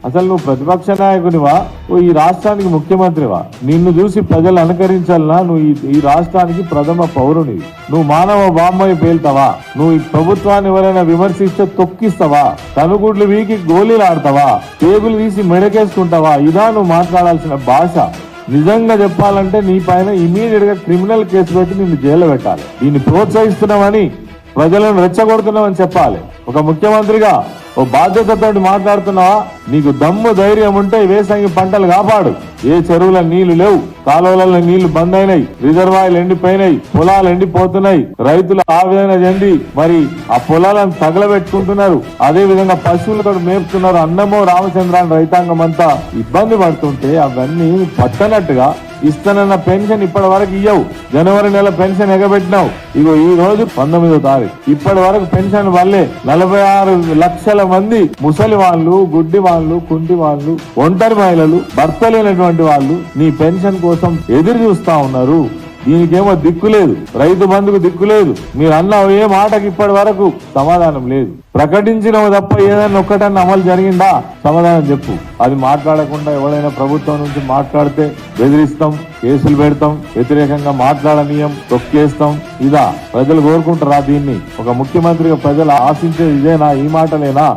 అసలు నువ్వు ప్రతిపక్ష నాయకునివా ఈ రాష్ట్రానికి ముఖ్యమంత్రివా? నిన్ను చూసి ప్రజలు అనుకరించాలనా? నువ్వు ఈ రాష్ట్రానికి ప్రథమ పౌరుని. నువ్వు మానవ బామ్మయ్య పేల్తావా? నువ్వు ఈ ప్రభుత్వాన్ని ఎవరైనా విమర్శిస్తే తొక్కిస్తావా? కనుగుడ్లు వీకి గోళీలు ఆడతావా? టేబుల్ తీసి మెడకేసుకుంటావా? ఇదా నువ్వు మాట్లాడాల్సిన భాష? నిజంగా చెప్పాలంటే నీ పైన ఇమీడియట్ గా క్రిమినల్ కేసు పెట్టి నిన్ను జైలు పెట్టాలి. దీన్ని ప్రోత్సహిస్తున్నామని, ప్రజలను రెచ్చగొడుతున్నామని చెప్పాలి. ఒక ముఖ్యమంత్రిగా ఓ బాధ్యతతో మాట్లాడుతున్నావా? నీకు దమ్ము ధైర్యం ఉంటే వేసంగి పంటలు కాపాడు. ఏ చెరువుల నీళ్లు లేవు, కాలువలలో నీళ్లు బంద్ అయినాయి, రిజర్వాయర్లు ఎండిపోయినాయి, పొలాలు ఎండిపోతున్నాయి, రైతులు ఆవేదన చెంది మరి ఆ పొలాలను తగలబెట్టుకుంటున్నారు. అదే విధంగా పశువులతో మేపుతున్నారు. అన్నమో రామచంద్రాన్ని రైతాంగం అంతా ఇబ్బంది పడుతుంటే అవన్నీ పట్టనట్టుగా ఇస్తానన్న పెన్షన్ ఇప్పటి వరకు ఇయ్యవు. జనవరి నెల పెన్షన్ ఎగబెట్టినావు. ఇగో ఈ రోజు 19వ తారీఖు ఇప్పటి వరకు పెన్షన్ వల్లే 46 లక్షల మంది ముసలి వాళ్ళు, గుడ్డి వాళ్ళు, కుంటి వాళ్ళు, ఒంటరి మహిళలు, భర్త లేనటువంటి వాళ్ళు నీ పెన్షన్ కోసం ఎదురు చూస్తా ఉన్నారు. దీనికేమో దిక్కు లేదు, రైతు బంధుకు దిక్కు లేదు. మీరు అన్న ఏ మాటకి ఇప్పటి వరకు సమాధానం లేదు. ప్రకటించినవి తప్ప ఏదైనా ఒక్కటన్నా అమలు జరిగిందా? సమాధానం చెప్పు. అది మాట్లాడకుండా ఎవరైనా ప్రభుత్వం నుంచి మాట్లాడితే బెదిరిస్తాం, కేసులు పెడతాం, వ్యతిరేకంగా మాట్లాడనీయం, తొక్కేస్తాం. ఇదా ప్రజలు కోరుకుంటారా దీన్ని? ఒక ముఖ్యమంత్రిగా ప్రజలు ఆశించేది ఇదేనా? ఈ మాటలేనా?